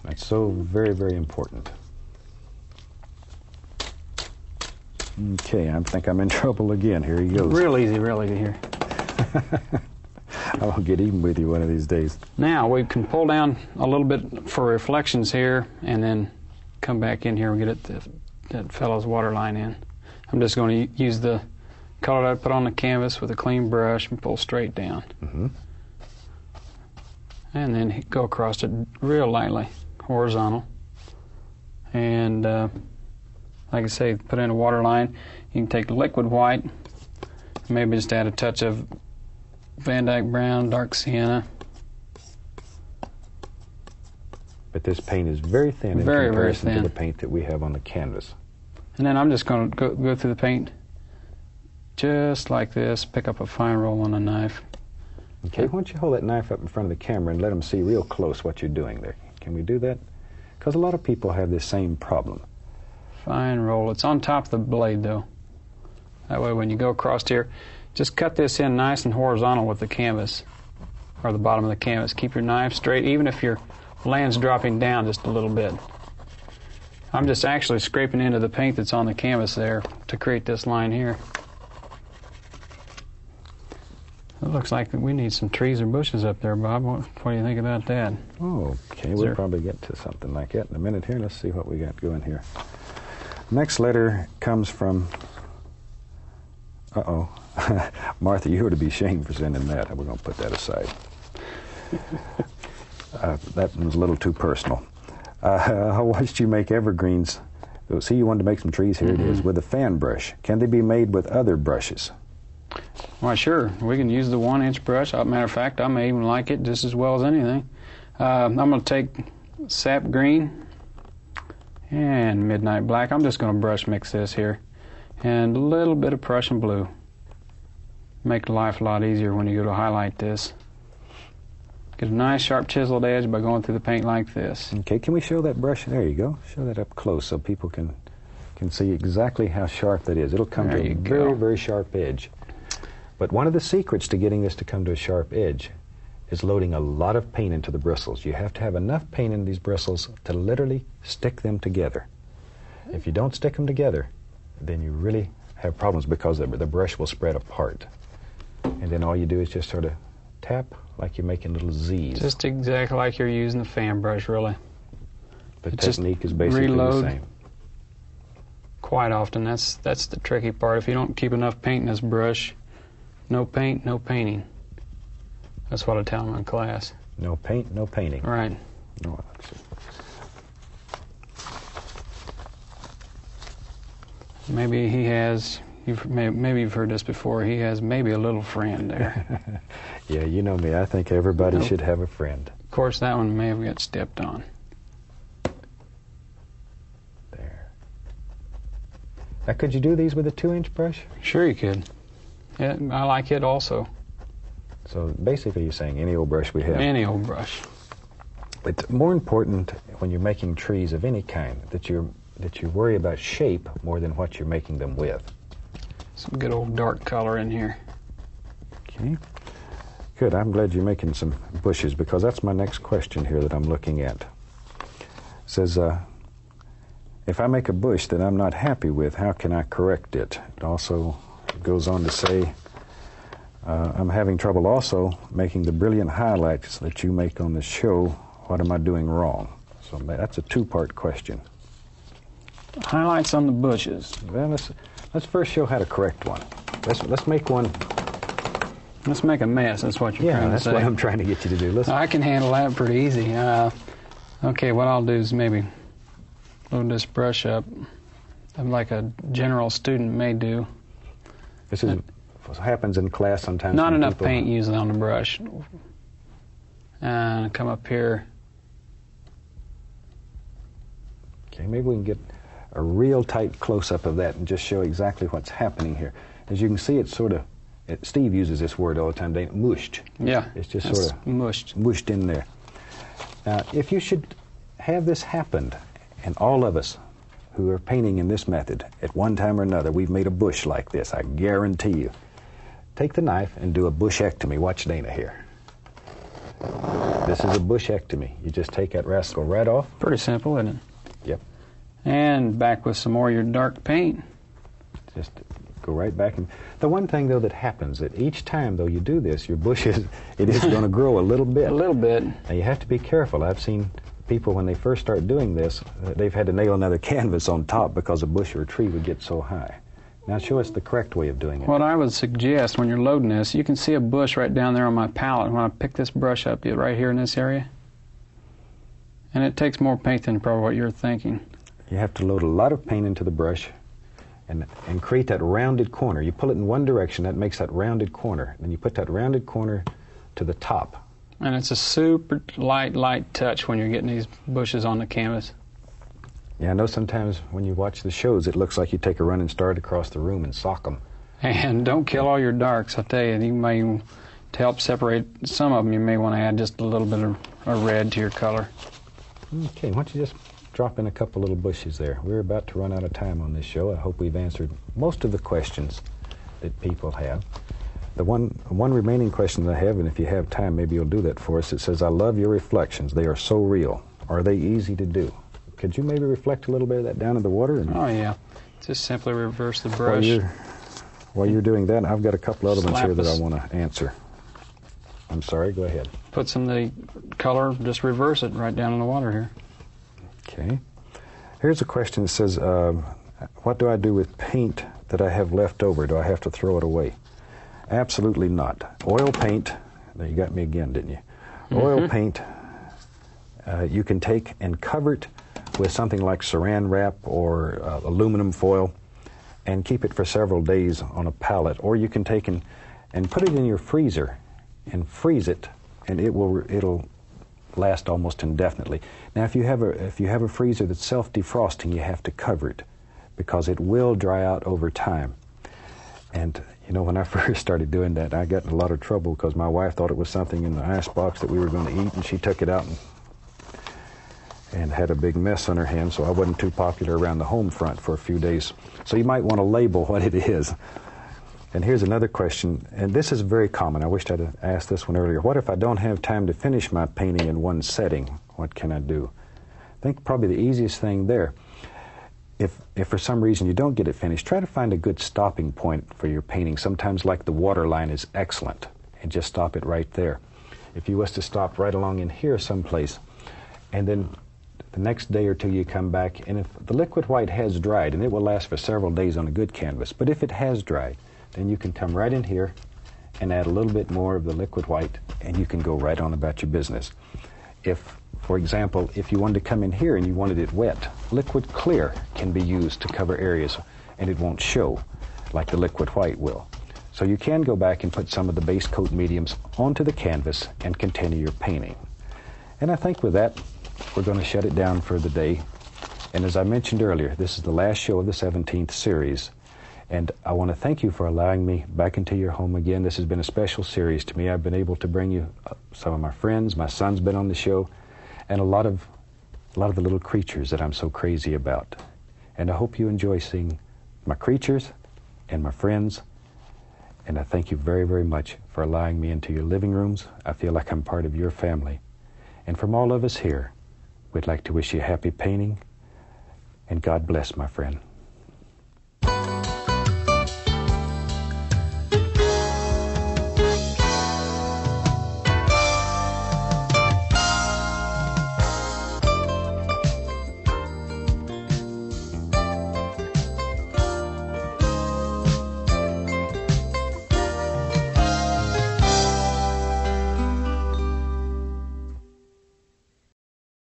That's so very, very important. Okay, I think I'm in trouble again. Here he goes. Real easy here. I'll get even with you one of these days. Now we can pull down a little bit for reflections here and then come back in here and get that fellow's water line in. I'm just going to use the color that I put on the canvas with a clean brush and pull straight down. Mm-hmm. And then go across it real lightly, horizontal. And like I say, put in a water line. You can take liquid white, maybe just add a touch of Van Dyke brown, dark sienna. But this paint is very thin in comparison to the paint that we have on the canvas. And then I'm just going to go through the paint just like this, pick up a fine roll on a knife. Okay, why don't you hold that knife up in front of the camera and let them see real close what you're doing there. Can we do that? Because a lot of people have this same problem. Fine roll. It's on top of the blade, though. That way when you go across here, just cut this in nice and horizontal with the canvas, or the bottom of the canvas. Keep your knife straight, even if your land's dropping down just a little bit. I'm just actually scraping into the paint that's on the canvas there to create this line here. It looks like we need some trees or bushes up there, Bob. What do you think about that? Oh, okay. We'll probably get to something like that in a minute here. Let's see what we got going here. Next letter comes from... Uh-oh. Martha, you ought to be ashamed for sending that. We're going to put that aside. That was a little too personal. I watched you make evergreens. See, you wanted to make some trees. Here it is, with a fan brush. Can they be made with other brushes? Why, sure. We can use the 1-inch brush. Matter of fact, I may even like it just as well as anything. I'm going to take sap green and midnight black. I'm just going to brush mix this here. And a little bit of Prussian blue. Make life a lot easier when you go to highlight this. Get a nice sharp chiseled edge by going through the paint like this. Okay, can we show that brush? There you go. Show that up close so people can see exactly how sharp that is. It'll come to a very, very sharp edge. But one of the secrets to getting this to come to a sharp edge is loading a lot of paint into the bristles. You have to have enough paint in these bristles to literally stick them together. If you don't stick them together, then you really have problems because the brush will spread apart. And then all you do is just sort of tap like you're making little Z's. Just exactly like you're using the fan brush, really. The technique is basically the same. Quite often, that's the tricky part. If you don't keep enough paint in this brush, no paint, no painting. That's what I tell them in class. No paint, no painting. Right. No, maybe he has, maybe you've heard this before, he has maybe a little friend there. Yeah, you know me. I think everybody should have a friend. Of course, that one may have got stepped on. There. Now, could you do these with a 2-inch brush? Sure you could. Yeah, I like it also. So basically you're saying any old brush we have. Any old brush. It's more important when you're making trees of any kind that you worry about shape more than what you're making them with. Some good old dark color in here. Okay. Good. I'm glad you're making some bushes because that's my next question here that I'm looking at. It says, if I make a bush that I'm not happy with, how can I correct it? It also goes on to say, I'm having trouble also making the brilliant highlights that you make on the show. What am I doing wrong? So that's a 2-part question. Highlights on the bushes. Well, let's first show how to correct one. Let's make one. Let's make a mess. That's what you're trying to say. Yeah, that's what I'm trying to get you to do. I can handle that pretty easy. Okay, what I'll do is maybe load this brush up like a general student may do. This is what happens in class sometimes. Not enough paint usually on the brush. And come up here. Okay, maybe we can get a real tight close-up of that and just show exactly what's happening here. As you can see, it's sort of, Steve uses this word all the time, mushed. Yeah, it's just sort of mushed in there. Now, if you should have this happen, and all of us who are painting in this method, at one time or another, we've made a bush like this, I guarantee you. Take the knife and do a bushectomy. Watch Dana here. This is a bushectomy. You just take that rascal right off. Pretty simple, isn't it? Yep. And back with some more of your dark paint. Just go right back. And the one thing, though, that happens, that each time, though, you do this, your bush is going to grow a little bit. A little bit. Now, you have to be careful. I've seen people, when they first start doing this, they've had to nail another canvas on top because a bush or a tree would get so high. Now, show us the correct way of doing it. What I would suggest when you're loading this, you can see a bush right down there on my palette. When I pick this brush up right here in this area, and it takes more paint than probably what you're thinking. You have to load a lot of paint into the brush and create that rounded corner. You pull it in one direction, that makes that rounded corner. Then you put that rounded corner to the top. And it's a super light touch when you're getting these bushes on the canvas. Yeah, I know sometimes when you watch the shows, it looks like you take a running start across the room and sock them. And don't kill all your darks. I tell you, to help separate some of them, you may want to add just a little bit of a red to your color. Okay, why don't you just drop in a couple little bushes there. We're about to run out of time on this show. I hope we've answered most of the questions that people have. The one remaining question that I have, and if you have time, maybe you'll do that for us. It says, I love your reflections. They are so real. Are they easy to do? Could you maybe reflect a little bit of that down in the water? Oh, yeah. Just simply reverse the brush. While you're doing that, I've got a couple other ones here that I want to answer. I'm sorry, go ahead. Put some of the color, just reverse it right down in the water here. Okay. Here's a question that says, what do I do with paint that I have left over? Do I have to throw it away? Absolutely not. Oil paint, there, you got me again, didn't you? Oil paint, you can take and cover it with something like saran wrap or aluminum foil and keep it for several days on a pallet. Or you can take and put it in your freezer and freeze it, and it'll last almost indefinitely. Now, if you have a freezer that's self-defrosting, you have to cover it because it will dry out over time. And you know, when I first started doing that, I got in a lot of trouble because my wife thought it was something in the ice box that we were going to eat, and she took it out and had a big mess on her hands, so I wasn't too popular around the home front for a few days. So you might want to label what it is. And here's another question, and this is very common. I wished I'd asked this one earlier. What if I don't have time to finish my painting in one setting? What can I do? I think probably the easiest thing there, if for some reason you don't get it finished, try to find a good stopping point for your painting. Sometimes, like the water line is excellent, and just stop it right there. If you was to stop right along in here someplace, and then the next day or two you come back, and if the liquid white has dried, and it will last for several days on a good canvas, but if it has dried, then you can come right in here and add a little bit more of the liquid white, and you can go right on about your business. If, for example, if you wanted to come in here and you wanted it wet, liquid clear can be used to cover areas, and it won't show like the liquid white will. So you can go back and put some of the base coat mediums onto the canvas and continue your painting. And I think with that, we're going to shut it down for the day. And as I mentioned earlier, this is the last show of the 17th series. And I want to thank you for allowing me back into your home again. This has been a special series to me. I've been able to bring you some of my friends. My son's been on the show, and a lot of the little creatures that I'm so crazy about. And I hope you enjoy seeing my creatures and my friends. And I thank you very, very much for allowing me into your living rooms. I feel like I'm part of your family. And from all of us here, we'd like to wish you happy painting, and God bless, my friend.